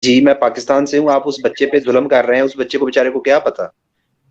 जी मैं पाकिस्तान से हूँ, आप उस बच्चे पे जुल्म कर रहे हैं, उस बच्चे को बेचारे को क्या पता।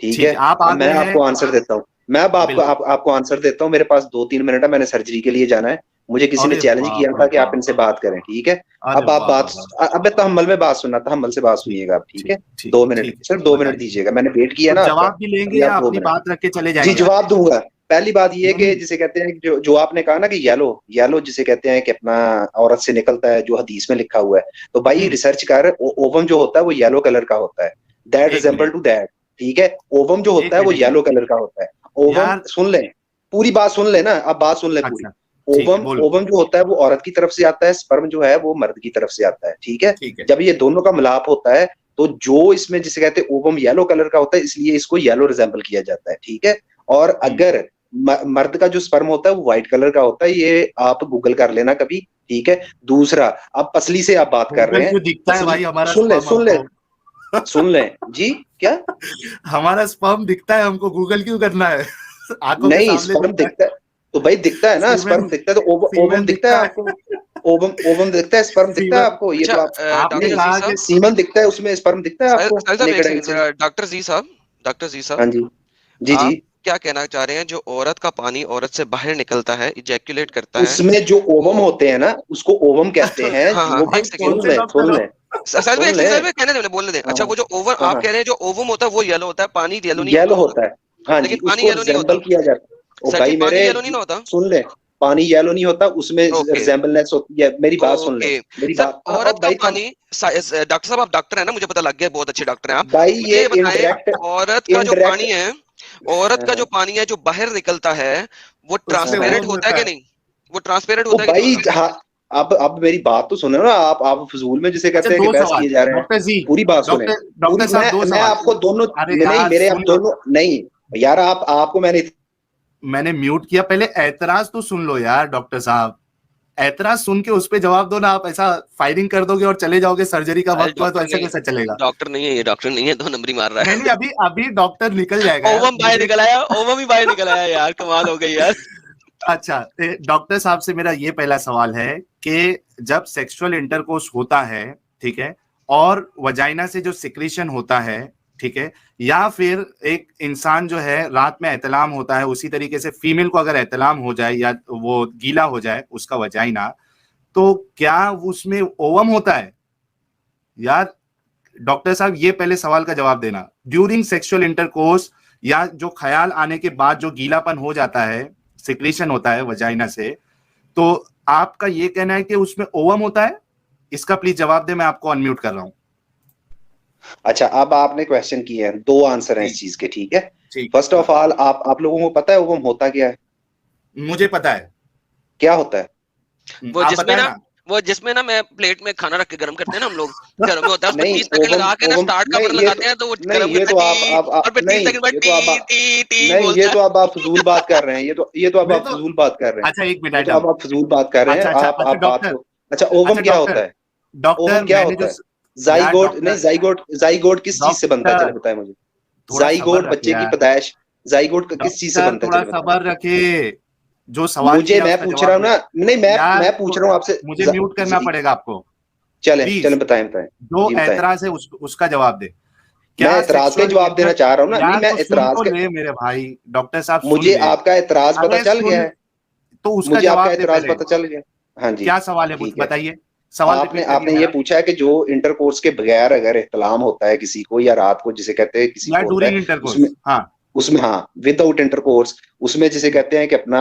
ठीक ठीक है, है, आप अब आ मैं गए हैं। आपको आंसर देता हूँ। मैं अब बिल्कुल। आपको आंसर देता हूँ। मेरे पास 2-3 मिनट है, मैंने सर्जरी के लिए जाना है। मुझे किसी ने अरे चैलेंज किया बाप रे था कि आप बाप। इनसे बात करें, ठीक है। अरे अब आप वाह बात, वाह वाह। अब तहम्मुल में बात सुनना, तहम्मुल से बात ठीक सुनिएगा आप, ठीक ठीक है। ठीक दो है मिनट ठीक है, सिर्फ 2 मिनट बताइए। दीजिएगा, मैंने वेट किया तो ना आपका। जवाब भी लेंगे अभी या आप दो अपनी मिनट बात रख के चले जी जाएंगे आप? जवाब दूंगा। पहली बात ये नहीं कि नहीं। जिसे कहते हैं, जो जो आपने कहा ना कि येलो, येलो जिसे कहते हैं कि अपना औरत से निकलता है, जो हदीस में लिखा हुआ है। तो भाई हम्म। रिसर्च कर, ओवम जो होता है वो येलो कलर का होता है। दैट एक रिजेंबल मिनट। To that. ठीक है, ओवम जो एक होता है वो मिनट, एक येलो मिनट। कलर का होता है। ओवम यार। सुन लें, पूरी बात सुन लें ना, अब बात सुन लें पूरी। अच्छा। ठीक है, ओवम, बोलो। ओवम जो होता है वो औरत की तरफ से आता है, स्पर्म जो है वो मर्द की तरफ से आता है, ठीक है। ठीक है। जब ये दोनों का मिलाप होता है, तो जो इसमें जिसे कहते हैं ओवम येलो कलर का होता है, इसलिए इसको येलो रिजेंबल किया जाता है, ठीक है। और हम्म। अगर मर्द का जो स्पर्म होता है वो व्हाइट कलर का होता है, ये आप गूगल कर लेना कभी, ठीक है। दूसरा, अब पसली से आप बात कर रहे गूगल हैं। पे दिखता है पसली, भाई हमारा सुन ले स्पर्म सुन ले हमको। सुन ले जी, क्या? हमारा स्पर्म दिखता है हमको, गूगल क्यों करना है? आंखों के नहीं, सामने स्पर्म दिखता दिखता है, तो भाई दिखता है है। ना, सीमेन। स्पर्म दिखता है, तो ओवम सीमेन दिखता है दिखता आपको। है। ओवम, ओवम दिखता है, स्पर्म दिखता है सीमेन। आपको, ये अच्छा तो आप, आपने डॉक्टर नहीं, जी कहा कि साहब, सीमन दिखता है, उसमें स्पर्म दिखता है साहिल आपको साहिल साहब एक नेकेड आई सेकंड, से। डॉक्टर जी साहब, हाँ जी, जी जी। आप क्या कहना चाह रहे हैं, जो औरत का पानी औरत से बाहर निकलता है, इजैक्यूलेट करता है, उसमें जो ओवम वो होते हैं ना, उसको ओवम कहते तो हैं, हाँ हाँ वो भाई एक कौन सेकंड, सुन से ले डॉक्टर सुन हो? ले साहिल भाई सुन एक ले। सेकंड, साहिल भाई कहने देने बोलने दें। हाँ अच्छा, वो जो ओवर हाँ आप हाँ, कह रहे हैं, जो ओवम होता है वो येलो होता है, पानी येलो नहीं येलो होता होता है। हाँ जी, लेकिन पानी उसको येलो नहीं रिजेंबल होता। किया जाता है। ओ सर जी, भाई पानी मेरे, येलो नहीं ना होता। सुन ले, पानी येलो नहीं होता, उसमें ओके रिजेंबलनेस होती है, मेरी बात सुन ले, ओके। मेरी सर, बात। औरत अब का भाई थम, पानी, डॉक्टर साहब आप डॉक्टर हैं ना, मुझे पता लग गया, बहुत अच्छे डॉक्टर हैं आप। भाई मुझे ये ये बताएं, इंटरेक्ट, औरत का जो इंटरेक्ट। पानी है, औरत हाँ का जो हाँ पानी है जो बाहर निकलता है, वो उसमें हाँ। ट्रांसपेरेंट ओम होता है होता कि है। नहीं? वो ट्रांसपेरेंट ओ होता है कि नहीं भाई होता? हाँ, अब मेरी बात तो सुनो ना, आप फजूल में जिसे अच्छा, कहते हैं कि दो बहस सवाल किए जा रहे हैं। डॉक्टर जी। पूरी बात सुने, डॉक्टर पूरी, डॉक्टर साहब, दो मैं सवाल। आपको दोनों, अरे नहीं यार मेरे, आप सुन लो। दोनों नहीं, यार आप, आपको मैंने, मैंने म्यूट किया, पहले ऐतराज तो सुन लो यार डॉक्टर साहब। ऐतराज सुन के उस पे जवाब दो ना, आप ऐसा फायरिंग कर दोगे और चले जाओगे, सर्जरी का साहिल वक्त हुआ तो डॉक्टर ऐसा नहीं, कैसे चलेगा? डॉक्टर नहीं है ये, डॉक्टर नहीं है, 2 नंबरी मार रहा नहीं नहीं, है। अभी अभी डॉक्टर निकल जाएगा यार, ओवम बाहर मुझे। निकल आया, ओवम ही बाहर निकल आया यार, कमाल हो गई यार। अच्छा, डॉक्टर साहब से मेरा ये पहला सवाल है कि जब सेक्सुअल इंटरकोर्स होता है, ठीक है, और वजाइना से जो सिक्रीशन होता है, ठीक है, या फिर एक इंसान जो है रात में एहतलाम होता है, उसी तरीके से फीमेल को अगर एहतलाम हो जाए या वो गीला हो जाए उसका वजाइना, तो क्या उसमें ओवम होता है? यार डॉक्टर साहब, ये पहले सवाल का जवाब देना। ड्यूरिंग सेक्सुअल इंटरकोर्स या जो ख्याल आने के बाद जो गीलापन हो जाता है, सिक्रीशन होता है वजाइना से, तो आपका ये कहना है कि उसमें ओवम होता है? इसका प्लीज जवाब दे, मैं आपको अनम्यूट कर रहा हूं। अच्छा अब आपने क्वेश्चन किए हैं, दो आंसर हैं जी। इस चीज के, ठीक है। ठीक है, फर्स्ट ऑफ हाँ। ऑल, आप लोगों को पता है ओवम होता क्या है? मुझे पता है। क्या होता है? वो आप जिसमें बताए ना ना। वो जिसमें ना मैं प्लेट में खाना रख के गर्म करते हैं ना हम लोग, घरों में होता है, उसमें नहीं 30 सेकंड ओवम, लगा के ना ओवम स्टार्ट का नहीं, बटन ये लगाते तो हैं, तो वो नहीं, गर्म ये करता तो है, आप टी, और फिर तीस नहीं, सेकंड बाद ये तो टी टी टी नहीं, ये बोलता तो है। अब आप फजूल बात कर रहे हैं, ये तो अब नहीं आप तो। फजूल बात कर रहे हैं। अच्छा, एक मिनट ये तो आइटम। अब आप फजूल बात कर रहे हैं, अच्छा अच्छा अच्छा, आप बात डॉक्टर। को, अच्छा ओवम अच्छा क्या डॉक्टर। होता है? डॉक्टर ओवम क्या मैंने होता जो। है? यार जाइगोट नहीं, डॉक्टर। जाइगोट, जाइगोट किस चीज से बनता है, चले डॉक्टर बताए मुझे। थोड़ा सब्र जाइगोट रखे बच्चे की यार। पैदाइश, जाइगोट किस चीज से डॉक्टर बनता है, थोड़ा चले बताए। सब्र रखे। जो सवाल मुझे, किया मैं उसका पूछ रहा जवाब हूँ दे। ना, नहीं यार मैं पूछ तो रहा हूँ आपसे। मुझे म्यूट करना पड़ेगा आपको। चले चले, प्लीज। बताएं बताएं। जो जी बताएं। ऐतराज है उसका जवाब दे। मैं क्या एतराज का ही सेक्सुअल जवाब देना इंटर। चाह रहा हूँ ना, नहीं यार मैं तो सुन एतराज तो का, ले मेरे भाई, डॉक्टर साहब सुन मुझे ले। आपका एतराज पता अरे चल गया सुन। है। तो उसका मुझे आपका जवाब दे एतराज पहले। पता चल गया। हाँ जी, क्या सवाल है, ठीक है। बताइए। सवाल आपने रिपीट करिए आपने ये मेरा। पूछा है कि जो इंटरकोर्स के बगैर अगर इहतलाम होता है किसी को, या रात को जिसे कहते हैं किसी या को होता है, ड्यूरिंग उसमें, इंटरकोर्स, हाँ। उसमें हाँ, विदाउट इंटरकोर्स, उसमें जिसे कहते हैं कि अपना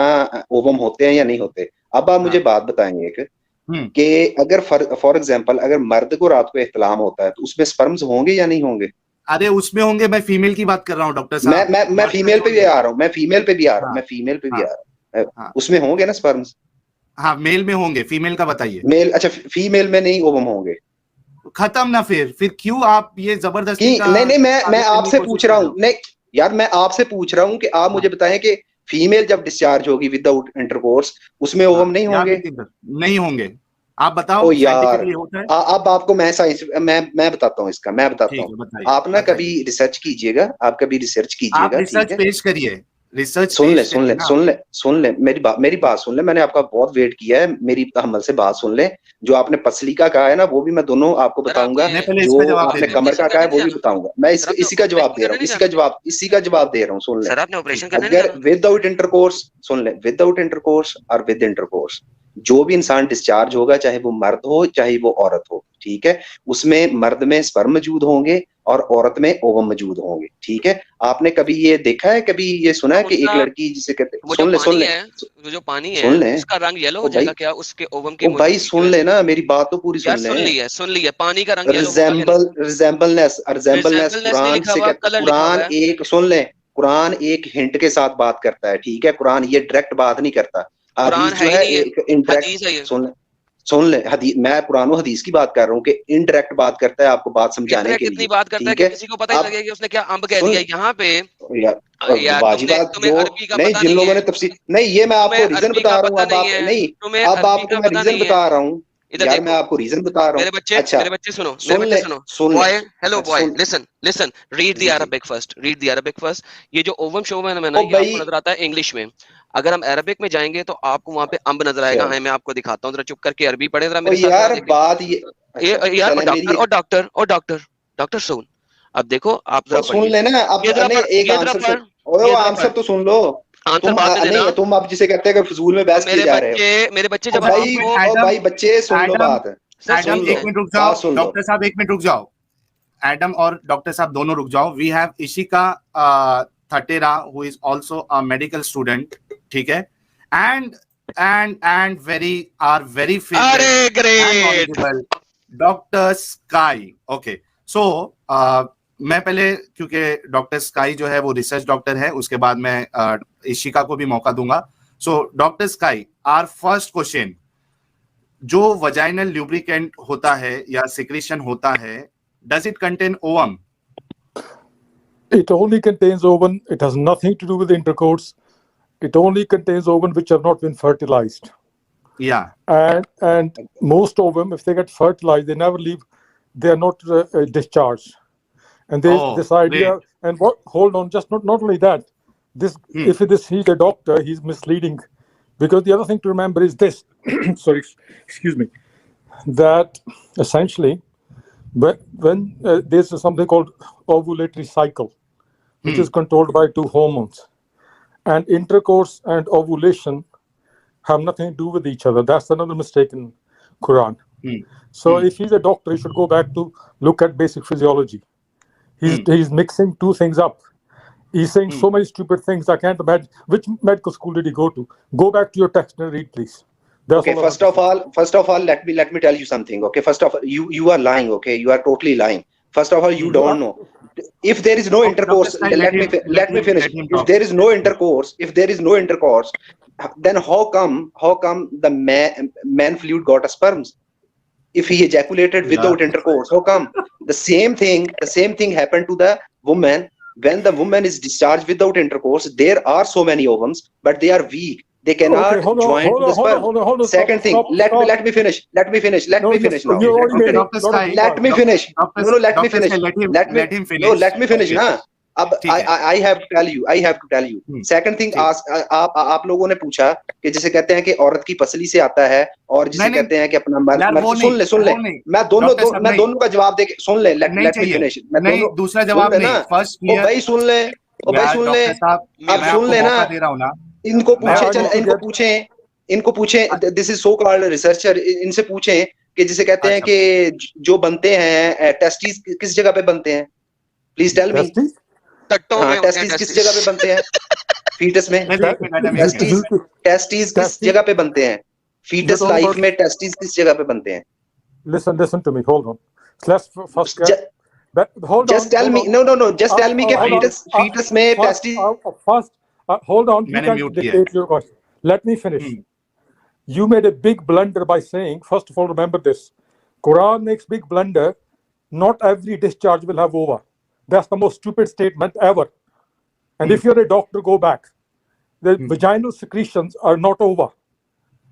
ओवम होते हैं या नहीं होते। अब आप मुझे हाँ। बात बताएंगे हम्म। कि अगर फॉर एग्जाम्पल अगर मर्द को रात को इहतलाम होता है, तो उसमें स्पर्म्स होंगे या नहीं होंगे? अरे उसमें होंगे, मैं फीमेल की बात कर रहा हूँ डॉक्टर मैं साहब। मैं मैं मर्द का फीमेल पे छोड़ भी दो। आ रहा हूँ, मैं फीमेल पे भी आ रहा हूँ, हाँ मैं फीमेल पे भी आ हाँ रहा हूँ। हाँ उसमें होंगे ना स्पर्म्स? हाँ, मेल में होंगे, फीमेल का बताइए। मेल, अच्छा फीमेल में नहीं ओवम होंगे? खत्म ना, फिर क्यों आप ये कि जबरदस्ती का नहीं नहीं, मैं साबित करने की आपसे कोशिश पूछ कर रहा रहे हूँ, हो? नहीं यार, मैं आपसे पूछ रहा हूँ कि आप मुझे हाँ बताएं कि फीमेल जब डिस्चार्ज होगी विदाउट इंटरकोर्स, उसमें हाँ, ओवम नहीं या होंगे? विद इंटर नहीं होंगे। आप ओ बताओ, यार, साइंटिफिकली होता है। अब आपको मैं साइंस, मैं बताता हूँ इसका, मैं बताता ठीक हूँ। है, बताइए आप ना कभी बताइए। रिसर्च कीजिएगा, आप कभी रिसर्च आप कीजिएगा, ठीक रिसर्च है। पेश करिए। रिसर्च सुन ले मेरी बात सुन ले, मैंने आपका बहुत वेट किया है, मेरी तहम्मुल से बात सुन ले। जो आपने पसली का कहा है ना, वो भी मैं दोनों आपको बताऊंगा, जो आपने कमर का कहा है वो भी बताऊंगा। मैं इसी का जवाब दे रहा हूँ, इसी का जवाब दे रहा हूँ। सुन ले, सर आपने ऑपरेशन करना अगर विदाउट इंटरकोर्स, सुन ले, विदाउट इंटरकोर्स और विद इंटरकोर्स जो भी इंसान डिस्चार्ज होगा, चाहे वो मर्द हो चाहे वो औरत हो, ठीक है, उसमें मर्द में स्पर्म मौजूद होंगे और औरत में ओवम मौजूद होंगे, ठीक है। आपने कभी ये देखा है, कभी ये सुना है कि एक लड़की जिसे कहते हैं, सुन ले, जो पानी है उसका रंग येलो हो जाएगा क्या उसके ओवम की? भाई सुन ले ना, मेरी बात तो पूरी सुन ले। सुन ली है, पानी का रंग रिजेंबलनेस कुरान से, कुरान एक, सुन ले, कुरान एक हिंट के साथ बात करता है, ठीक है। कुरान ये डायरेक्ट बात नहीं करता, हदीस जो है एक इनडायरेक्ट, सुन ले, हदीस, मैं कुरान और हदीस की बात कर रहा हूँ कि इनडायरेक्ट बात करता है आपको बात समझाने के लिए, बात करता है कि किसी को पता ही लगेगा कि उसने क्या अम्ब कह दिया यहाँ पे। यार बात जो नहीं, जिन लोगों ने तफसीर नहीं, ये मैं आपको रीजन बता रहा हूँ, अब आप नहीं, अब आपको मैं रीजन बता रहा हूँ यार, मैं आपको रीजन बता रहा हूँ। अच्छा मेरे बच्चे सुनो, boy, hello boy, listen, read the Arabic first, ये जो ओवम शोवम है ना, ये आपको नजर आता है इंग्लिश में। अगर हम अरबिक में जाएंगे तो आपको वहां पे अम्ब नजर आएगा। मैं आपको दिखाता हूँ, जरा चुप करके अरबी पढ़े जरा मेरे साथ। यार बात ये डॉक्टर सुन, अब देखो आप जरा सुन लेना, अब एक आंसर तो सुन लो। तुम अब जिसे कहते हैं कि फजूल में बहस किए जा रहे हो। मेरे बच्चे जब भाई बच्चे सुन लो बात। एडम एक मिनट रुक जाओ, डॉक्टर साहब एक मिनट रुक जाओ, एडम और डॉक्टर साहब दोनों रुक जाओ। We have Ishika Thatera who is also a medical student, ठीक है, and very favourite doctor Sky. Okay, so मैं पहले, क्योंकि डॉक्टर स्काई जो है वो रिसर्च डॉक्टर है, उसके बाद मैं इशिका को भी मौका दूंगा। So doctor Sky, our first question, जो वजाइनल ल्यूब्रिकेंट होता है या सिक्रीशन होता है, does it contain ovum? It only contains ovum. It has nothing to do with intercourse. It only contains ovum which have not been fertilized. Yeah. And most ovum, if they get fertilized, they never leave. They are not discharged. And this idea. Great. And what? Hold on. Just not only that. If he's a doctor, he's misleading. Because the other thing to remember is this. Sorry, excuse me. That essentially, when there's something called ovulatory cycle, which is controlled by two hormones, and intercourse and ovulation have nothing to do with each other. That's another mistake in Quran. So if he's a doctor, he should go back to look at basic physiology. He's mixing two things up. He's saying so many stupid things. I can't imagine. Which medical school did he go to? Go back to your text and read, please. Okay, first of all, let me tell you something. Okay, first of all, you are lying. Okay, you are totally lying. First of all, you don't know. If there is no intercourse, let me finish. If there is no intercourse, then how come the man fluid got a sperms? If he ejaculated without intercourse, how come? The same thing happened to the woman. When the woman is discharged without intercourse, there are so many ovums, but they are weak. They cannot join the sperm. Second thing, let me finish. Let me finish now. Let me finish. No, let me finish. Let me finish ना. अब I have to tell you. Second thing, आप लोगों ने पूछा कि जिसे कहते हैं कि औरत की पसली से आता है और जिसे कहते हैं कि अपना मर्द। सुन ले, मैं दोनों का जवाब दे के सुन ले। Let me finish. नहीं, दूसरा जवाब नहीं, फर्स्ट ओ भाई सुन ले, अब सुन ले ना। इनको पूछे this is so called researcher, इनसे पूछें कि जिसे कहते हैं कि जो बनते हैं टेस्टिस किस जगह पे बनते हैं, प्लीज टेल मी। टेस्टिस किस जगह पे बनते हैं फीटस में? टेस्टिस किस जगह पे बनते हैं फीटस लाइफ में? टेस्टिस किस जगह पे बनते हैं? Listen to me. Hold on. Let's first just tell me. No. Just tell me कि fetus में testis. First, hold on. You can dictate your question. Let me finish. You made a big blunder by saying, first of all, remember this. Quran makes big blunder. Not every discharge will have ova. That's the most stupid statement ever. And if you're a doctor, go back. The vaginal secretions are not ova.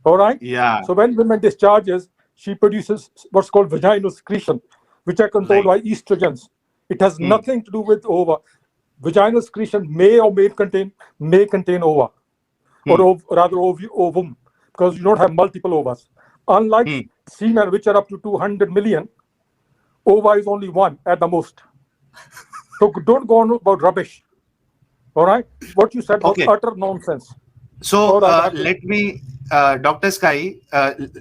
All right? Yeah. So when women discharges, she produces what's called vaginal secretion, which are controlled by estrogens. It has nothing to do with ova. vaginal secretion may or may contain ova, or rather ovum, because you don't have multiple ovas. Unlike semen, which are up to 200 million, ova is only one at the most. So don't go on about rubbish. All right, what you said was utter nonsense. So let me, Dr. Sky,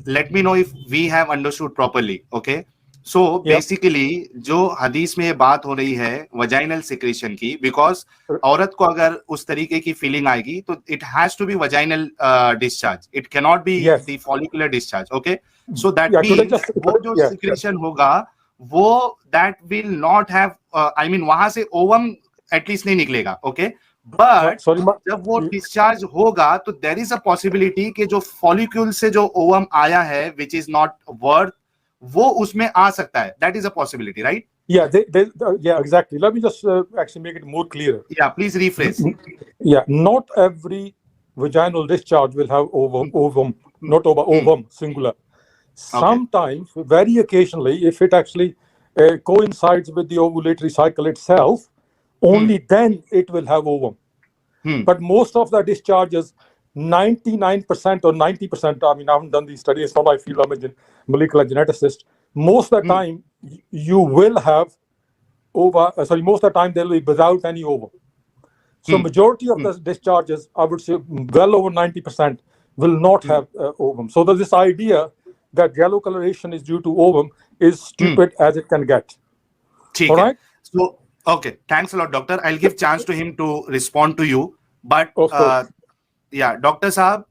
let me know if we have understood properly. Okay. So basically जो हदीस में ये बात हो रही है vaginal secretion की, because औरत को अगर उस तरीके की फीलिंग आएगी तो it has to be vaginal discharge, it can not be the follicular discharge. Okay, so that means वो जो सिक्रेशन होगा वो that will not have, I mean वहां से ओवम एटलीस्ट नहीं निकलेगा. ओके, बट जब वो डिस्चार्ज होगा तो देयर इज अ पॉसिबिलिटी कि जो फॉलिक्यूल से जो ओवम आया है विच इज नॉट वर्थ, वो उसमें आ सकता है. That is a possibility, right? Yeah, yeah, exactly. Let me just actually make it more clear. Yeah, please rephrase. Yeah, not every vaginal discharge will have ovum, not ovum, singular. Sometimes, very occasionally, if it actually coincides with the ovulatory cycle itself, only then it will have ovum. But most of the discharges, 99% or 90%, I mean, I haven't done these studies, it's not my field, I'm a molecular geneticist. Most of the time, you will have most of the time, they'll be without any ovum. So majority of the discharges, I would say well over 90% will not have ovum. So there's this idea that yellow coloration is due to ovum is stupid as it can get. All right? So, okay, thanks a lot, doctor. I'll give chance to him to respond to you. But, doctor साहब,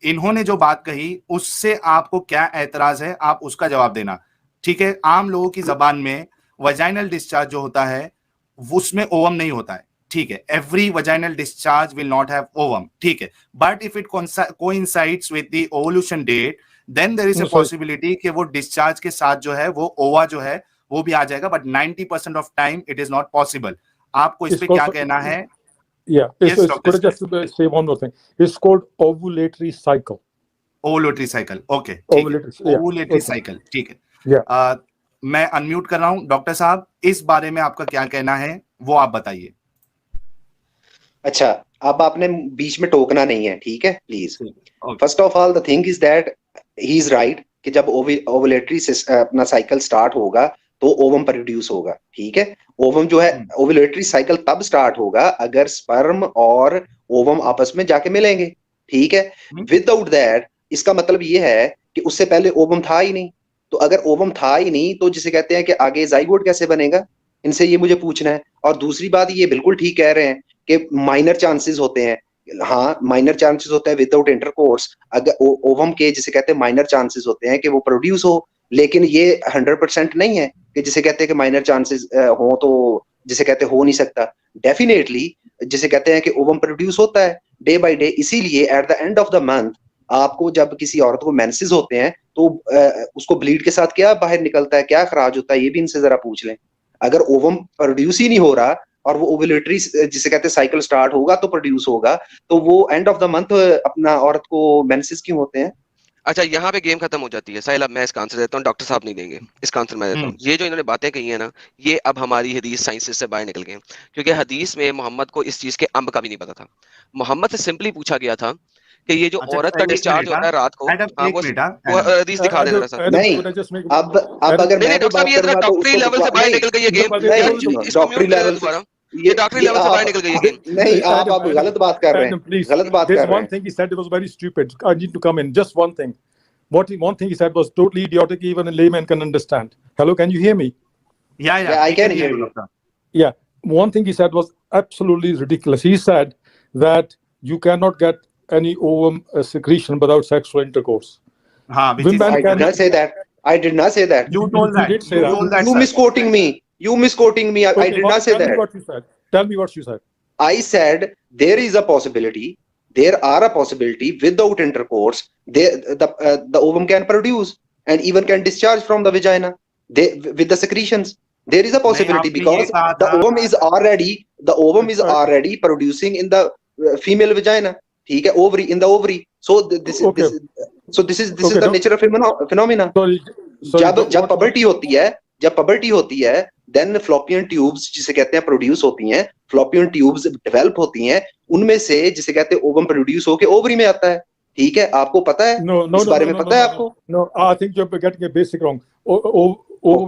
इन्होंने जो बात कही उससे आपको क्या एतराज है, आप उसका जवाब देना. ठीक है, आम लोगों की जबान में वजाइनल डिस्चार्ज जो होता है उसमें ओवम नहीं होता है. ठीक है, every vaginal discharge will not have ovum. ठीक है, but if it coincides with the ovulation date, then there is a possibility कि वो डिस्चार्ज के साथ जो है वो ओवा जो है वो भी आ जाएगा. But 90% of time it is not possible. आपको इस पे क्या कहना है? Yeah, could I just say one more thing? It's called ovulatory cycle. Ovulatory cycle, okay. Ovulatory cycle, ठीक है. Yeah. मैं अनम्यूट कर रहा हूँ. डॉक्टर साहब, इस बारे में आपका क्या कहना है वो आप बताइए. अच्छा, अब आपने बीच में टोकना नहीं है, ठीक है, please. First of all the thing is that he is right कि जब ओवुलेटरी अपना साइकिल स्टार्ट होगा तो ओवम प्रोड्यूस होगा. ठीक है, ओवम जो है ओवुलेटरी साइकिल तब स्टार्ट होगा अगर स्पर्म और ओवम आपस में जाके मिलेंगे. ठीक है, विदाउट दैट इसका मतलब ये है कि उससे पहले ओवम था ही नहीं. तो अगर ओवम था ही नहीं तो जिसे कहते हैं कि आगे जाइगोट कैसे बनेगा, इनसे ये मुझे पूछना है. और दूसरी बात, ये बिल्कुल ठीक कह रहे हैं कि माइनर चांसेस होते हैं. हाँ, माइनर चांसेस होते हैं विदाउट इंटरकोर्स. अगर ओवम के जिसे कहते हैं माइनर चांसेस होते हैं कि वो प्रोड्यूस हो, लेकिन ये 100% नहीं है कि जिसे कहते हैं कि माइनर चांसेस हो तो जिसे कहते हो नहीं सकता. डेफिनेटली जिसे कहते हैं कि ओवम प्रोड्यूस होता है डे बाय डे. इसीलिए at the end of the month आपको जब किसी औरत को मेंसेस होते हैं तो उसको ब्लीड के साथ क्या बाहर निकलता है, क्या खराज होता है, ये भी इनसे जरा पूछ लें. अगर ओवम प्रोड्यूस ही नहीं हो रहा और वो ओवुलेटरी जिसे कहते हैं साइकिल स्टार्ट होगा तो प्रोड्यूस होगा, तो वो एंड ऑफ द मंथ अपना औरत को मेंसेस क्यों होते हैं? अच्छा, यहाँ पे गेम खत्म हो जाती है. साहिल, अब मैं इसका आंसर देता हूँ, डॉक्टर साहब नहीं देंगे. इसका आंसर मैं देता हूँ. ये जो इन्होंने बातें कही है ना, ये अब हमारी हदीस साइंसेस से बाहर निकल गए. क्योंकि हदीस में मोहम्मद को इस चीज के अंब का भी नहीं पता था. मोहम्मद से सिंपली पूछा गया था कि ये जो औरत का डिस्चार्ज होता है रात को, वो हदीस दिखा दे. नहीं, अब अगर नहीं, डॉक्टर साहब ये डॉक्टरी लेवल से बाहर निकल गई है गेम. डॉक्टरी लेवल से ये डॉक्टरी लेवल से बाहर निकल गई है गेम. नहीं, आप गलत बात कर रहे हैं. गलत बात कर रहे हैं. One thing he said was very stupid. I need to come in. Just one thing. One thing he said was totally idiotic. Even a layman can understand. Hello, can you hear me? Yeah, I can hear you. Yeah. One thing he said was absolutely ridiculous. He said that you cannot get any ovum secretion without sexual intercourse. I did not say that. I did not say that. You told that. You did say that. You misquoting me. You misquoting me. I did not say that. Tell me what you said. Tell me what you said. I said there is a possibility. There are a possibility without intercourse, the ovum can produce and even can discharge from the vagina with the secretions. There is a possibility because the ovum is already producing in the female vagina. ठीक है, ovary, in the ovary. So this is the nature of phenomena. जब puberty होती है then fallopian tubes जिसे कहते हैं produce होती हैं, फ्लोपियन ट्यूब्स डेवलप होती हैं, उनमें से जिसे कहते हैं ओवम प्रोड्यूस होके ओवरी में आता है। ठीक है, आपको पता है इस बारे में पता है आपको? No, I think you're getting a basic wrong.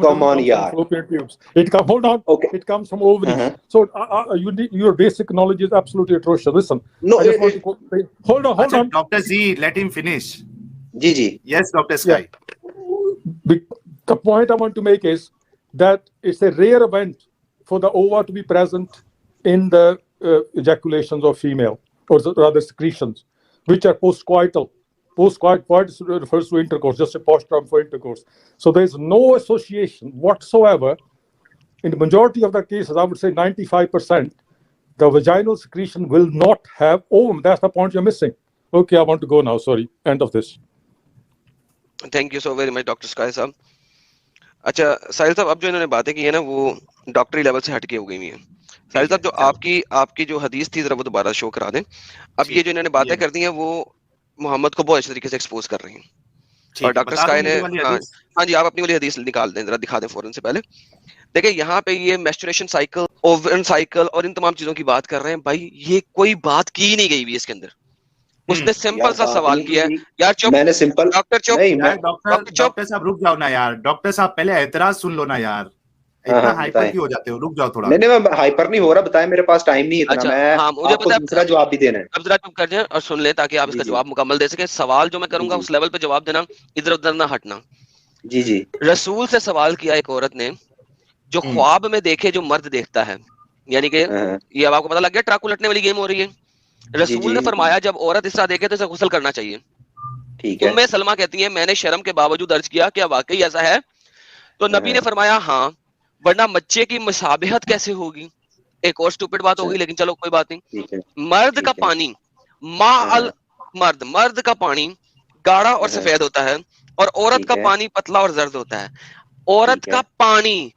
Come on, yaar. Fallopian tubes. Hold on. Okay. It comes from ovaries. So your basic knowledge is absolutely atrocious. Listen. No, hold on. Dr. Z, let him finish. Ji. Yes, Dr. Sky. Yeah. The point I want to make is that it's a rare event for the ova to be present in the ejaculations of female, or rather secretions, which are postcoital. Postcoitus refers to intercourse, just a posh term for intercourse. So there is no association whatsoever. In the majority of the cases, I would say 95%, the vaginal secretion will not have ovum. That's the point you're missing. Okay, I want to go now. Sorry. End of this. Thank you so very much, Dr. Sky साहब. अच्छा साहिल साहब, अब जो इन्होंने बातें की है ना वो डॉक्टरी लेवल से हटके हो गई है. साहिल साहब, जो आपकी जो हदीस थी जरा वो दोबारा शो करा दें. अब ये जो इन्होंने बातें कर दी हैं वो मोहम्मद को बहुत अच्छे तरीके से एक्सपोज कर रही हैं. और डॉक्टर स्काई ने, हाँ जी, आप अपनी वाली हदीस निकाल दें, जरा दिखा दें फौरन से पहले. देखिए यहाँ पे ये मेस्टुरेशन साइकिल, ओवन साइकिल और इन तमाम चीजों की बात कर रहे हैं. भाई ये कोई बात की ही नहीं गई हुई इसके अंदर. उसने सिंपल सा सवाल किया है. यार चुप, मैंने सिंपल, डॉक्टर चुप, डॉक्टर साहब रुक जाओ ना यार. डॉक्टर साहब पहले एतराज सुन लो ना यार. इतना हाइपर क्यों हो जाते हो? रुक जाओ थोड़ा. नहीं मैं हाइपर नहीं हो रहा, बताएं, मेरे पास टाइम नहीं है इतना. मैं आपको दूसरा जवाब भी देना है. अब जरा चुप कर जाए और सुन ले ताकि आप इसका जवाब मुकम्मल दे सके. सवाल जो मैं करूंगा उस लेवल पे जवाब देना, इधर उधर ना हटना. जी. रसूल से सवाल किया एक औरत ने, जो ख्वाब में देखे जो मर्द देखता है, यानी कि ये अब आपको पता लग गया ट्रक उलटने वाली गेम हो रही है. रसूल ने फरमाया जब औरत इस तरह देखे तो इसे गुस्ल करना चाहिए. ठीक है. उम्मे सलमा कहती है मैंने शर्म के बावजूद अर्ज किया क्या वाकई ऐसा है? तो नबी ने फरमाया हाँ, वरना बच्चे की मुसाबिहत कैसे होगी. एक और स्टूपिड बात होगी, लेकिन चलो कोई बात नहीं. मर्द का पानी मर्द का पानी गाढ़ा और सफेद होता है और औरत का पानी पतला और जर्द होता है. औरत का पानी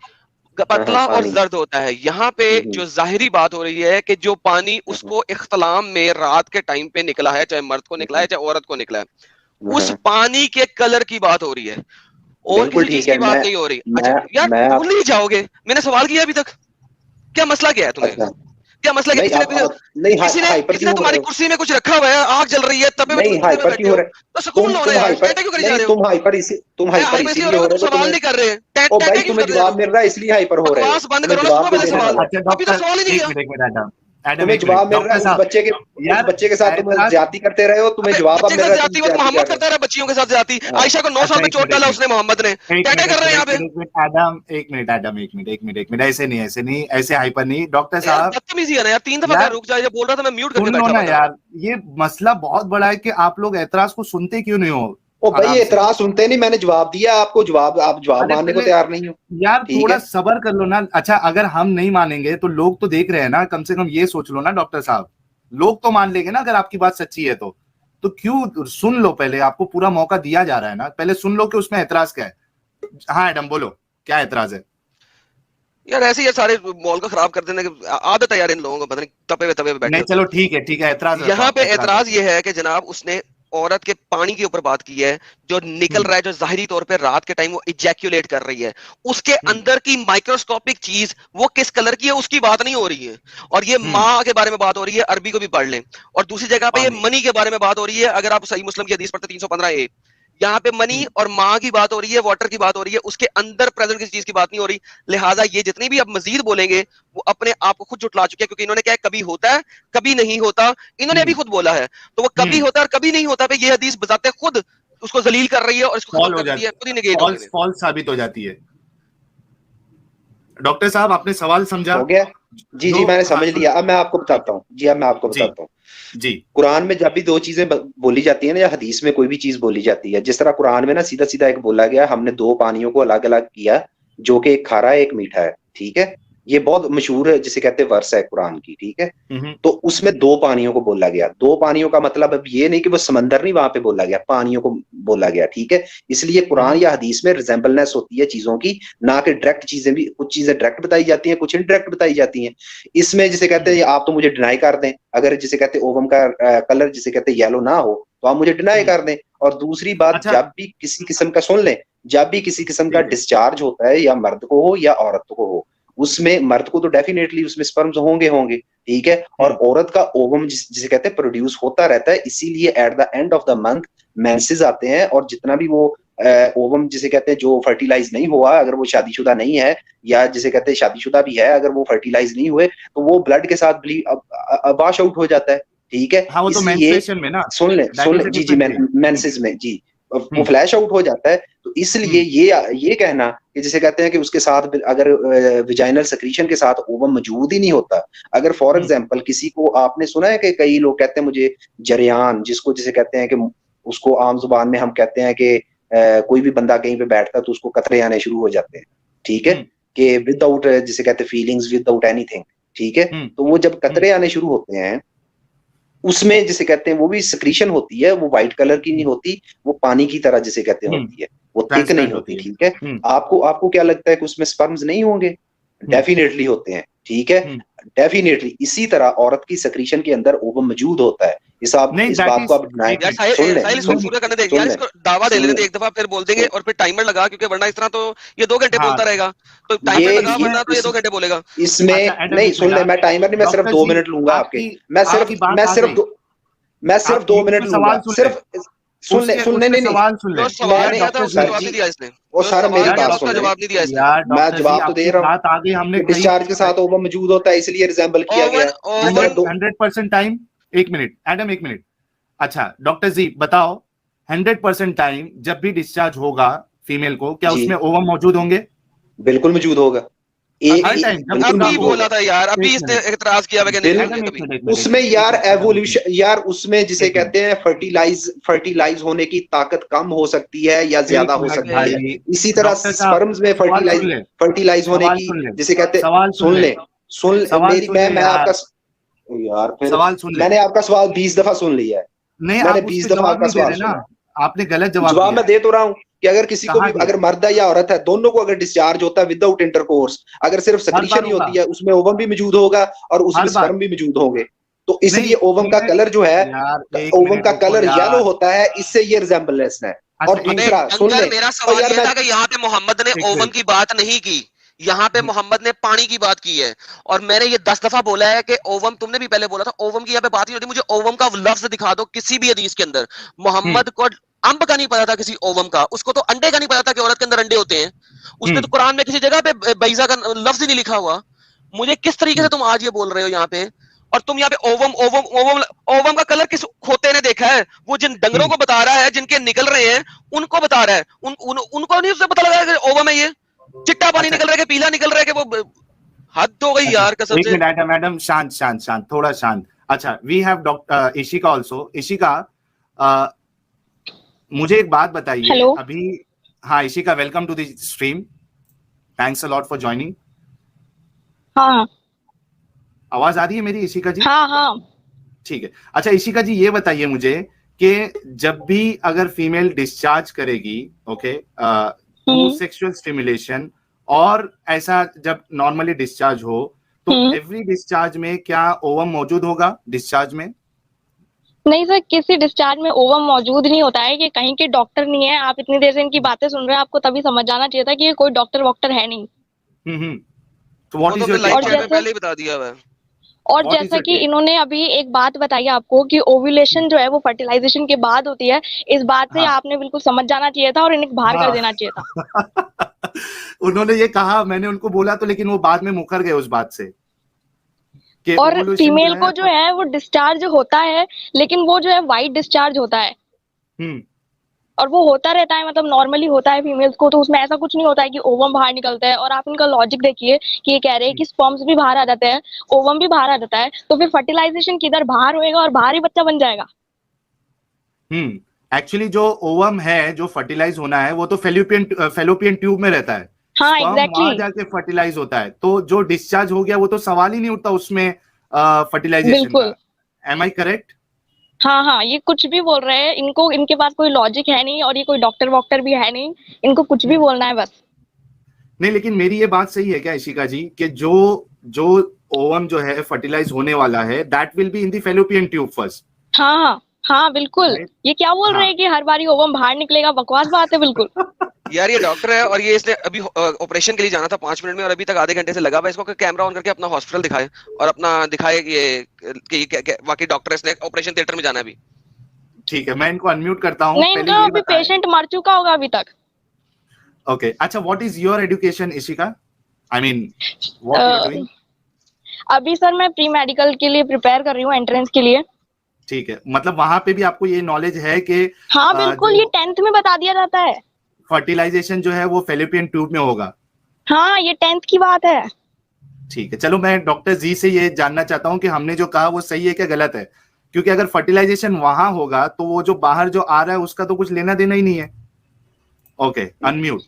पतला और जर्द होता है. यहाँ पे जो जाहिरी बात हो रही है कि जो पानी उसको इख्तलाम में रात के टाइम पे निकला है, चाहे मर्द को निकला है चाहे औरत को निकला है, उस पानी के कलर की बात हो रही है और किसी चीज की बात नहीं हो रही. अच्छा यार भूल नहीं जाओगे, मैंने सवाल किया अभी तक. क्या मसला क्या है तुम्हें? क्या मसला क्या? किसी ने तुम्हारी कुर्सी में कुछ रखा हुआ है, आग जल रही है, तबे तो सुकून लो ना यार. क्यों करी जा रहे हो? तुम हाइपर इसीलिए हो रहे हो. सवाल नहीं कर रहे. ओ भाई तुम्हें जवाब मिल रहा है इसलिए हाइपर हो रहे हो. बंद करो ना वाला सवाल. अभी तो सवाल ही नहीं किया. तुम्हें जवाब मिल रहा है उस बच्चे के साथ तुम ज्यादती करते रहे हो. तुम्हें जवाब मिल रहा है. मोहम्मद करता रहा बच्चियों के साथ ज्यादती. आयशा को 9 साल में चोट डाला उसने, मोहम्मद ने. क्या कर रहे हैं यहाँ पे? एडम एक मिनट. ऐसे नहीं, ऐसे हाइपर नहीं. डॉक्टर साहब बदतमीजी है ना यार. 3 दफा रुक जाए, बोल रहा था मैं म्यूट करके बैठा था यार. ये मसला बहुत बड़ा है कि आप लोग एतराज को सुनते क्यों नहीं हो. ओ भाई एतराज सुनते नहीं, मैंने जवाब दिया आपको. आप जवाब मानने को तैयार नहीं हो यार. थोड़ा सब्र कर लो ना. अच्छा अगर हम नहीं मानेंगे तो लोग तो देख रहे हैं ना. कम से कम ये सोच लो ना डॉक्टर साहब, लोग तो मान लेंगे ना अगर आपकी बात सच्ची है तो क्यों? सुन लो पहले, आपको पूरा मौका दिया जा रहा है ना. पहले सुन लो कि उसमें एतराज क्या है. हाँ एडम बोलो, क्या एतराज है? यार ऐसे ही सारे मॉल को खराब कर देने की आदत है यार इन लोगों को. पता नहीं तपे पे बैठे. नहीं चलो ठीक है. एतराज यहाँ पे एतराज ये है कि जनाब उसने औरत के पानी के ऊपर बात की है जो निकल रहा है, जो जाहिरी तौर पे रात के टाइम वो इजैक्यूलेट कर रही है. उसके अंदर की माइक्रोस्कोपिक चीज वो किस कलर की है उसकी बात नहीं हो रही है. और ये माँ के बारे में बात हो रही है, अरबी को भी पढ़ लें. और दूसरी जगह पे ये मनी के बारे में बात हो रही है. अगर आप सही मुस्लिम की हदीस पढ़ते 315A, यहाँ पे मनी और माँ की बात हो रही है, वाटर की बात हो रही है. उसके अंदर प्रेजेंट किसी चीज की बात नहीं हो रही. लिहाजा ये जितनी भी अब मजीद बोलेंगे वो अपने आप को खुद जुटला चुके हैं, क्योंकि इन्होंने क्या है, कभी होता है कभी नहीं होता. इन्होंने अभी खुद बोला है, तो वो कभी होता है और कभी नहीं होता पे ये हदीस बजाते खुद उसको जलील कर रही है और इसको फॉल्स साबित हो जाती है. डॉक्टर साहब आपने सवाल समझा? हो गया? जी मैंने समझ लिया. अब मैं आपको बताता हूँ. जी कुरान में जब भी 2 चीजें बोली जाती है ना, या हदीस में कोई भी चीज बोली जाती है, जिस तरह कुरान में ना सीधा एक बोला गया, हमने 2 पानियों को अलग अलग किया जो कि एक खारा है एक मीठा है. ठीक है, ये बहुत मशहूर है जिसे कहते हैं वर्स है कुरान की. ठीक है, तो उसमें 2 पानियों को बोला गया. 2 पानियों का मतलब अब ये नहीं कि वो समंदर नहीं वहां पे बोला गया, पानियों को बोला गया. ठीक है, इसलिए कुरान या हदीस में रिजेंबलनेस होती है चीजों की, ना कि डायरेक्ट चीजें भी. कुछ चीजें डायरेक्ट बताई जाती हैं, कुछ इनडायरेक्ट बताई जाती हैं. इसमें जिसे कहते हैं आप तो मुझे डिनाई कर दें, अगर जिसे कहते हैं ओवम का कलर जिसे कहते हैं येलो ना हो तो आप मुझे डिनाई कर दें. और दूसरी बात, जब भी किसी किस्म का, सुन लें, जब भी किसी किस्म का डिस्चार्ज होता है या मर्द को हो या औरत को हो, उसमें मर्द को तो डेफिनेटली उसमें स्पर्म्स होंगे, ठीक है, और औरत का ओवम जिसे कहते हैं प्रोड्यूस होता रहता है, इसीलिए at the end of the month menses आते हैं, और जितना भी वो ओवम जिसे कहते हैं जो फर्टिलाइज नहीं हुआ, अगर वो शादीशुदा नहीं है या जिसे कहते हैं शादीशुदा भी है, अगर वो फर्टिलाइज नहीं हुए तो वो ब्लड के साथ वॉश आउट हो जाता है, ठीक है। हाँ, वो तो मेंस्ट्रुएशन में ना, सुन ले जी मेंसेस में जी वो फ्लैश आउट हो जाता है। तो इसलिए ये कहना कि जिसे कहते हैं कि उसके साथ अगर विजाइनल सेक्रीशन के साथ ओवम मौजूद ही नहीं होता, अगर फॉर एग्जांपल किसी को आपने सुना है कि कई लोग कहते हैं मुझे जरियान, जिसको जिसे कहते हैं कि उसको आम जुबान में हम कहते हैं कि कोई भी बंदा कहीं पे बैठता है तो उसको कतरे आने शुरू हो जाते हैं, ठीक है, कि विदाउट जिसे कहते हैं फीलिंग्स, विदाउट एनीथिंग, ठीक है। तो वो जब कतरे आने शुरू होते हैं उसमें जिसे कहते हैं वो भी सिक्रीशन होती है, वो व्हाइट कलर की नहीं होती, वो पानी की तरह जिसे कहते हैं होती है, वो थिक नहीं होती, ठीक है। आपको क्या लगता है कि उसमें स्पर्म्स नहीं होंगे? डेफिनेटली होते हैं, ठीक है, डेफिनेटली। इसी तरह औरत की सेक्रीशन के अंदर ओवम मौजूद होता है। इस बात को आप दावा दे लेते एक दफा, फिर बोल देंगे और फिर टाइमर लगा, क्योंकि वरना इस तरह तो ये 2 घंटे बोलता रहेगा, तो टाइमर लगा, वरना तो ये 2 घंटे बोलेगा। इसमें नहीं, सुन ले, मैं टाइमर नहीं, मैं सिर्फ 2 मिनट लूंगा आपके, मैं सिर्फ 2 मिनट लूंगा, सिर्फ सुनने नहीं सवाल सुन ले, जवाब नहीं दिया इसने, वो सर मेरी बात सुन, जवाब नहीं दिया इसने, मैं जवाब तो दे रहा हूँ। आगे हमने डिस्चार्ज के साथ ओवम मौजूद होता है, इसलिए रिजेंबल किया गया 100% टाइम। एक मिनट एडम, एक मिनट। अच्छा डॉक्टर जी बताओ, 100% टाइम जब भी डिस्चार्ज होगा फीमेल को, क्या उसमें ओवम मौजूद होंगे? बिल्कुल मौजूद होगा। अभी बोला था यार, अभी इसने एतराज किया उसमें यार एवोल्यूशन, यार उसमें जिसे कहते हैं फर्टिलाइज होने की ताकत कम हो सकती है या ज्यादा हो सकती है। इसी तरह स्पर्म्स में फर्टिलाइज होने की जिसे कहते हैं, सुन मेरी मैं आपका यार, फिर मैंने आपका सवाल 20 दफा सुन लिया है, मैंने 20 दफा आपका सवाल सुना, आपने गलत जवाब मैं दे तो रहा हूँ कि अगर किसी को भी, अगर मर्द है या औरत है, दोनों को अगर डिस्चार्ज होता है विदाउट इंटरकोर्स, अगर सिर्फ सेक्रीशन ही होती है, उसमें ओवम भी मौजूद होगा और उसमें स्पर्म भी मौजूद होंगे। तो इसलिए ओवम का कलर जो है, ओवम का कलर येलो होता है, इससे ये रिजेंबलनेस है। और दूसरा सुन ले, मेरा सवाल ये था कि यहाँ पे मोहम्मद ने ओवम की बात नहीं की, यहाँ पे मोहम्मद ने पानी की बात की है, और मैंने ये 10 दफा बोला है कि ओवम, तुमने भी पहले बोला था ओवम की यहाँ पे बात नहीं होती। मुझे ओवम का लफ्ज दिखा दो किसी भी हदीस के अंदर। मोहम्मद को अंब का नहीं पता था किसी ओवम का, उसको तो अंडे का नहीं पता था कि औरत के अंदर अंडे होते हैं, उसने तो कुरान में किसी जगह पे बैजा का लफ्ज ही नहीं लिखा हुआ। मुझे किस तरीके से तुम आज ये बोल रहे हो यहाँ पे, और तुम यहाँ पे ओवम का कलर किस खोते ने देखा है? वो जिन डंगरों को बता रहा है, जिनके निकल रहे हैं उनको बता रहा है, उनको नहीं उससे पता लगा कि ओवम है ये चिट्टा पानी निकल रहा है कि पीला निकल रहा है, कि वो हद हो गई यार कसम से। मैडम शांत थोड़ा शांत। अच्छा, we have doctor Ishika also. Ishika, मुझे एक बात बताइए अभी। हाँ Ishika, welcome to the stream, thanks a lot for joining. हाँ, आवाज आ रही है मेरी इशिका जी? हाँ ठीक है। अच्छा इशिका जी, ये बताइए मुझे कि जब भी अगर फीमेल डिस्चार्ज करेगी, ओके, सेक्सुअल स्टिमुलेशन, और ऐसा जब नॉर्मली डिस्चार्ज हो, तो एवरी डिस्चार्ज में क्या ओवम मौजूद होगा डिस्चार्ज में? नहीं सर, किसी डिस्चार्ज में ओवम मौजूद नहीं होता है। कि कहीं के डॉक्टर नहीं है, आप इतनी देर से इनकी बातें सुन रहे हैं, आपको तभी समझ जाना चाहिए था कि ये कोई डॉक्टर वॉक्टर है नहीं। तो व्हाट इज योर पहले ही बता दिया है। और जैसा कि इन्होंने अभी एक बात बताई आपको कि ओव्यूलेशन जो है वो फर्टिलाइजेशन के बाद होती है, इस बात से आपने बिल्कुल समझ जाना चाहिए था और इन्हें बाहर कर देना चाहिए था। उन्होंने ये कहा, मैंने उनको बोला तो, लेकिन वो बाद में मुकर गए उस बात से। और फीमेल को जो है वो डिस्चार्ज होता है, लेकिन वो जो है वाइट डिस्चार्ज होता है, और वो होता रहता है, मतलब नॉर्मली होता है फीमेल्स को। तो उसमें ऐसा कुछ नहीं होता है कि ओवम बाहर निकलता है। और आप इनका लॉजिक देखिए कि ये कह रहे हैं कि स्पर्म्स भी बाहर आ जाते हैं, ओवम भी बाहर आ जाता है, तो फिर फर्टिलाइजेशन किधर बाहर होएगा और बाहर ही बच्चा बन जाएगा। एक्चुअली जो ओवम है, जो फर्टिलाइज होना है, वो तो फेलोपियन ट्यूब में रहता है। हाँ एग्जैक्टली, जाके फर्टिलाइज होता है। तो जो डिस्चार्ज हो गया वो तो सवाल ही नहीं उठता उसमें फर्टिलाइजेशन का। Am I correct? हाँ, ये कुछ भी बोल रहे हैं, इनको, इनके पास कोई लॉजिक है नहीं, और ये कोई डॉक्टर वॉक्टर भी है नहीं, इनको कुछ भी बोलना है बस। नहीं, लेकिन मेरी ये बात सही है क्या इशिका जी, कि जो ओवम जो है फर्टिलाइज होने वाला है, that will be in the fallopian tube first. हाँ बिल्कुल। ये क्या बोल रहे हैं कि हर बारी ओवम बाहर निकलेगा? बकवास बात है बिल्कुल। यार ये डॉक्टर है और ये इसने अभी ऑपरेशन के लिए जाना था 5 मिनट में और अभी तक आधे घंटे से लगा हुआ है। इसको कैमरा ऑन करके अपना हॉस्पिटल दिखाए और अपना दिखाए ये कि वाकई डॉक्टर है, इसने ऑपरेशन थिएटर में जाना है अभी। ठीक है, मैं इनको अनम्यूट करता हूँ। नहीं, इनका अभी पेशेंट मर चुका होगा अभी तक। ओके, अच्छा, what is your education Ishika? I mean what you are doing? अभी सर मैं प्री मेडिकल के लिए प्रिपेयर कर रही हूँ, एंट्रेंस के लिए। ठीक है, मतलब वहां पे भी आपको ये नॉलेज है कि हाँ बिल्कुल, ये 10th में बता दिया जाता है। फर्टिलाइजेशन जो है वो फेलोपियन ट्यूब में होगा। हाँ, ये 10th की बात है। ठीक है, चलो मैं डॉक्टर जी से ये जानना चाहता हूँ कि हमने जो कहा वो सही है क्या गलत है, क्योंकि अगर फर्टिलाइजेशन वहां होगा तो वो जो बाहर जो आ रहा है उसका तो कुछ लेना देना ही नहीं है। Okay, unmute.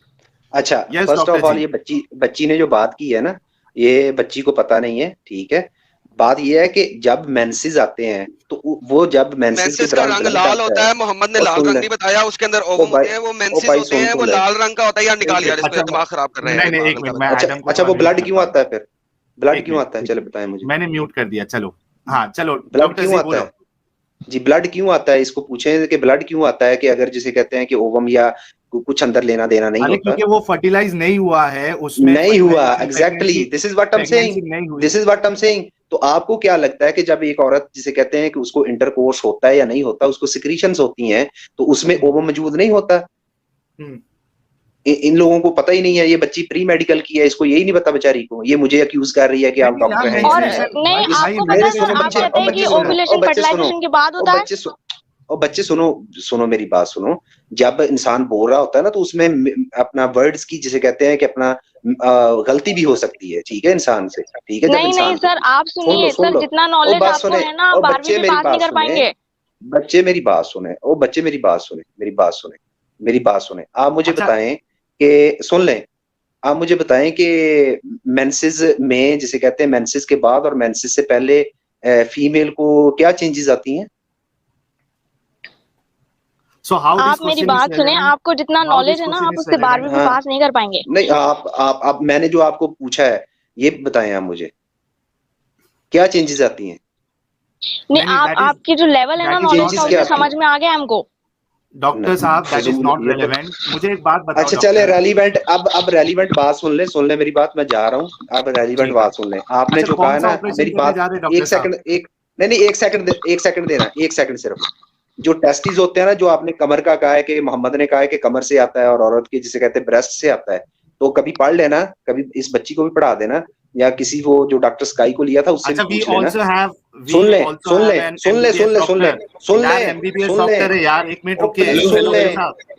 अच्छा, फर्स्ट ऑफ ऑल ये बच्ची ने जो बात की है ना, ये बच्ची को पता नहीं है, ठीक है। बात ये है कि जब मेंसेस आते हैं तो वो जब मेंसेस का रंग लाल होता है, मोहम्मद ने लाल रंग नहीं बताया, उसके अंदर ओवम होते हैं, वो मेंसेस होते हैं, वो लाल रंग का होता है। यार निकाल यार, इसको दिमाग खराब कर रहे हैं। नहीं, एक मिनट, अच्छा, वो ब्लड क्यों आता है फिर? ब्लड क्यों आता है? चलो बताएं मुझे। मैंने म्यूट कर दिया। चलो हाँ, चलो ब्लड क्यों आता है जी? ब्लड क्यों आता है, इसको पूछें कि ब्लड क्यों आता है, कि अगर जिसे कहते हैं कि ओवम या कुछ अंदर लेना देना नहीं होता, क्योंकि वो फर्टिलाइज नहीं हुआ है, उसमें नहीं हुआ। Exactly, this is what I am saying, this is what I am saying. तो आपको क्या लगता है कि जब एक औरत जिसे कहते हैं कि उसको इंटरकोर्स होता है या नहीं होता, उसको सिक्रीशंस होती हैं, तो उसमें ओवम मौजूद नहीं होता? इन लोगों को पता ही नहीं है। ये बच्ची प्री मेडिकल की है, इसको यही नहीं पता बेचारी को। ये मुझे अक्यूज कर रही है कि आप डॉक्टर हैं। और नहीं, आपको पता है सर, आप कहते हैं कि ओव्यूलेशन फर्टिलाइजेशन के बाद होता है। और बच्चे सुनो मेरी बात सुनो। जब इंसान बोल रहा होता है ना, तो उसमें अपना वर्ड्स की जिसे कहते हैं कि अपना गलती भी हो सकती है, ठीक है, इंसान से, ठीक है। नहीं सर, आप सुनिए सर, जितना नॉलेज आपको है ना, आप 12वीं में पास नहीं कर पाएंगे। बच्चे मेरी बात सुने, ओ बच्चे मेरी बात सुने। आप मुझे बताएं कि सुन लें, आप मुझे बताएं कि मेंसेस में जिसे कहते हैं मेंसेस के बाद और मेंसेस से पहले फीमेल को क्या चेंजेस आती हैं? आप मेरी बात सुने, आपको जितना नॉलेज है ना, आप उससे 12वीं में पास नहीं कर पाएंगे। नहीं, आप मैंने जो आपको पूछा है ये बताएं आप मुझे, क्या चेंजेस आती हैं? नहीं, आपकी जो लेवल है ना नॉलेज का, उससे समझ में आ गया हमको। डॉक्टर साहब, दैट इज नॉट रेलेवेंट। मुझे एक बात बताओ। अच्छा चले, रेलिवेंट, अब रेलिवेंट बात सुन ले मेरी बात, मैं जा रहा हूँ। अब रेलिवेंट बात सुन ले। आपने जो कहा है ना, मेरी बात एक सेकंड देना, एक सेकंड सिर्फ। जो टेस्टिस होते हैं ना, जो आपने कमर का कहा है कि मोहम्मद ने कहा है कि कमर से आता है और औरत के जिसे कहते हैं ब्रेस्ट से आता है, तो कभी पढ़ लेना, कभी इस बच्ची को भी पढ़ा देना, या किसी वो जो डॉक्टर स्काई को लिया था उससे भी पूछ लेना। सुन ले यार, एक मिनट रुकिए,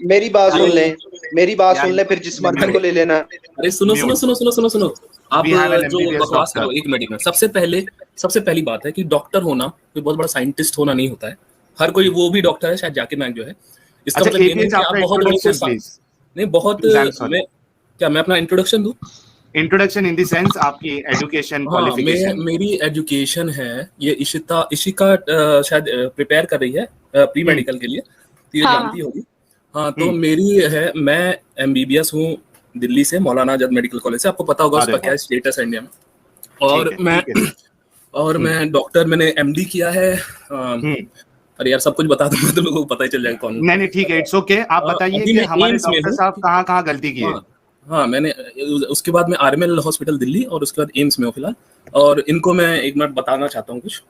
मेरी बात सुन ले, फिर जिस मर्जी को ले लेना। अरे सुनो, आप जो बकवास करो, एक मिनट। सबसे पहली बात है कि डॉक्टर होना कोई बहुत बड़ा साइंटिस्ट होना नहीं होता है। हर कोई, वो भी डॉक्टर है, शायद जाकिर नाइक जो है, इसका मतलब ये नहीं कि आप बहुत नहीं बहुत मैं अपना इंट्रोडक्शन दूं? इंट्रोडक्शन इन द सेंस आपकी एजुकेशन क्वालिफिकेशन। मेरी एजुकेशन है, ये इशिका शायद प्रिपेयर कर रही है प्री मेडिकल के लिए, तो ये जानती होगी। हाँ, तो मेरी है, मैं MBBS हूँ दिल्ली से, मौलाना आजाद मेडिकल कॉलेज से। आपको पता होगा उसका क्या स्टेटस है इंडिया में। और मैं डॉक्टर, मैंने MD किया है। अरे यार, सब कुछ बता दूंगा तो लोगों को पता ही चल जाएगा कौन। नहीं, ठीक है, इट्स ओके। आप बताइए कि हमारे डॉक्टर साहब कहाँ गलती की है। हाँ, मैंने उसके बाद में RML हॉस्पिटल दिल्ली और उसके बाद एम्स में हूँ फिलहाल। और इनको मैं एक मिनट बताना चाहता हूँ कुछ।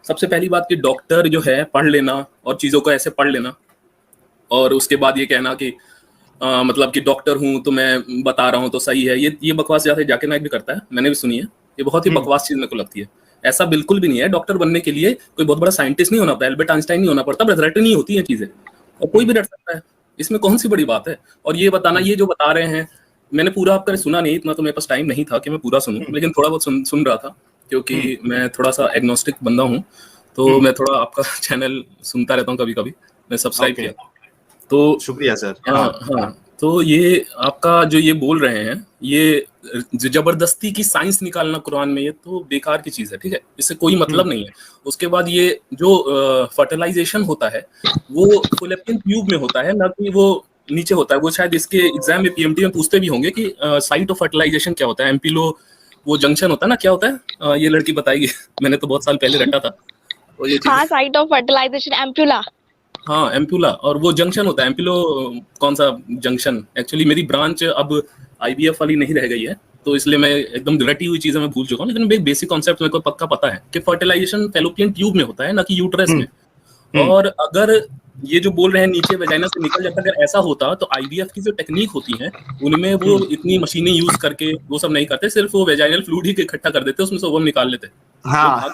सबसे पहली बात कि डॉक्टर जो है, पढ़ लेना और चीज़ों को ऐसे पढ़ लेना, और उसके बाद ये कहना कि मतलब कि डॉक्टर हूँ तो मैं बता रहा हूँ तो सही है, ये बकवास जाकिर नाइक भी करता है, मैंने भी सुनी है। ये बहुत ही बकवास चीज़ मेरे को लगती है। ऐसा बिल्कुल भी नहीं है। डॉक्टर बनने के लिए कोई बहुत बड़ा साइंटिस्ट नहीं होना पड़ता, एल्बर्ट आइंस्टाइन नहीं होना पड़ता, बस रटनी होती है चीज़ें, और कोई भी रट सकता है। इसमें कौन सी बड़ी बात है? और ये बताना, ये जो बता रहे हैं, मैंने पूरा आपका सुना नहीं, इतना तो मेरे पास टाइम नहीं था कि मैं पूरा सुनूं, लेकिन थोड़ा बहुत सुन रहा था, क्योंकि मैं थोड़ा सा एग्नोस्टिक बंदा हूँ, तो मैं थोड़ा आपका चैनल सुनता रहता हूँ, कभी कभी मैं सब्सक्राइब किया। तो शुक्रिया सर। हाँ, तो ये आपका जो ये बोल रहे हैं, ये जबरदस्ती की साइंस निकालना कुरान में, ये तो बेकार की चीज है, ठीक है, इससे कोई मतलब नहीं है। उसके बाद ये जो फर्टिलाइजेशन होता है वो फैलोपियन ट्यूब में होता है, ना कि वो नीचे होता है। वो शायद इसके एग्जाम में PMT में पूछते भी होंगे कि साइट ऑफ फर्टिलाइजेशन क्या होता है, एम्पिलो वो जंक्शन होता है ना, क्या होता है, ये लड़की बताएगी। मैंने तो बहुत साल पहले रटा था। हाँ, साइट ऑफ फर्टिलाइजेशन एम्पुला। हाँ एम्पुला, और वो जंक्शन होता है एम्पुलो, कौन सा जंक्शन, एक्चुअली मेरी ब्रांच अब आईवीएफ वाली नहीं रह गई है, तो इसलिए मैं एकदम रटी हुई चीजें मैं भूल चुका हूँ, लेकिन एक बेसिक कॉन्सेप्ट मेरे को पक्का पता है कि फर्टिलाइजेशन फैलोपियन ट्यूब में होता है, ना कि यूट्रस में। और अगर ये जो बोल रहे हैं नीचे वेजाइना से निकल जाता, अगर ऐसा होता तो आईवीएफ की जो टेक्निक होती है उनमें वो इतनी मशीनें यूज करके वो सब नहीं करते, सिर्फ वो वेजाइनल फ्लूइड ही इकट्ठा कर देते, उसमें से ओवम निकाल लेते। हाँ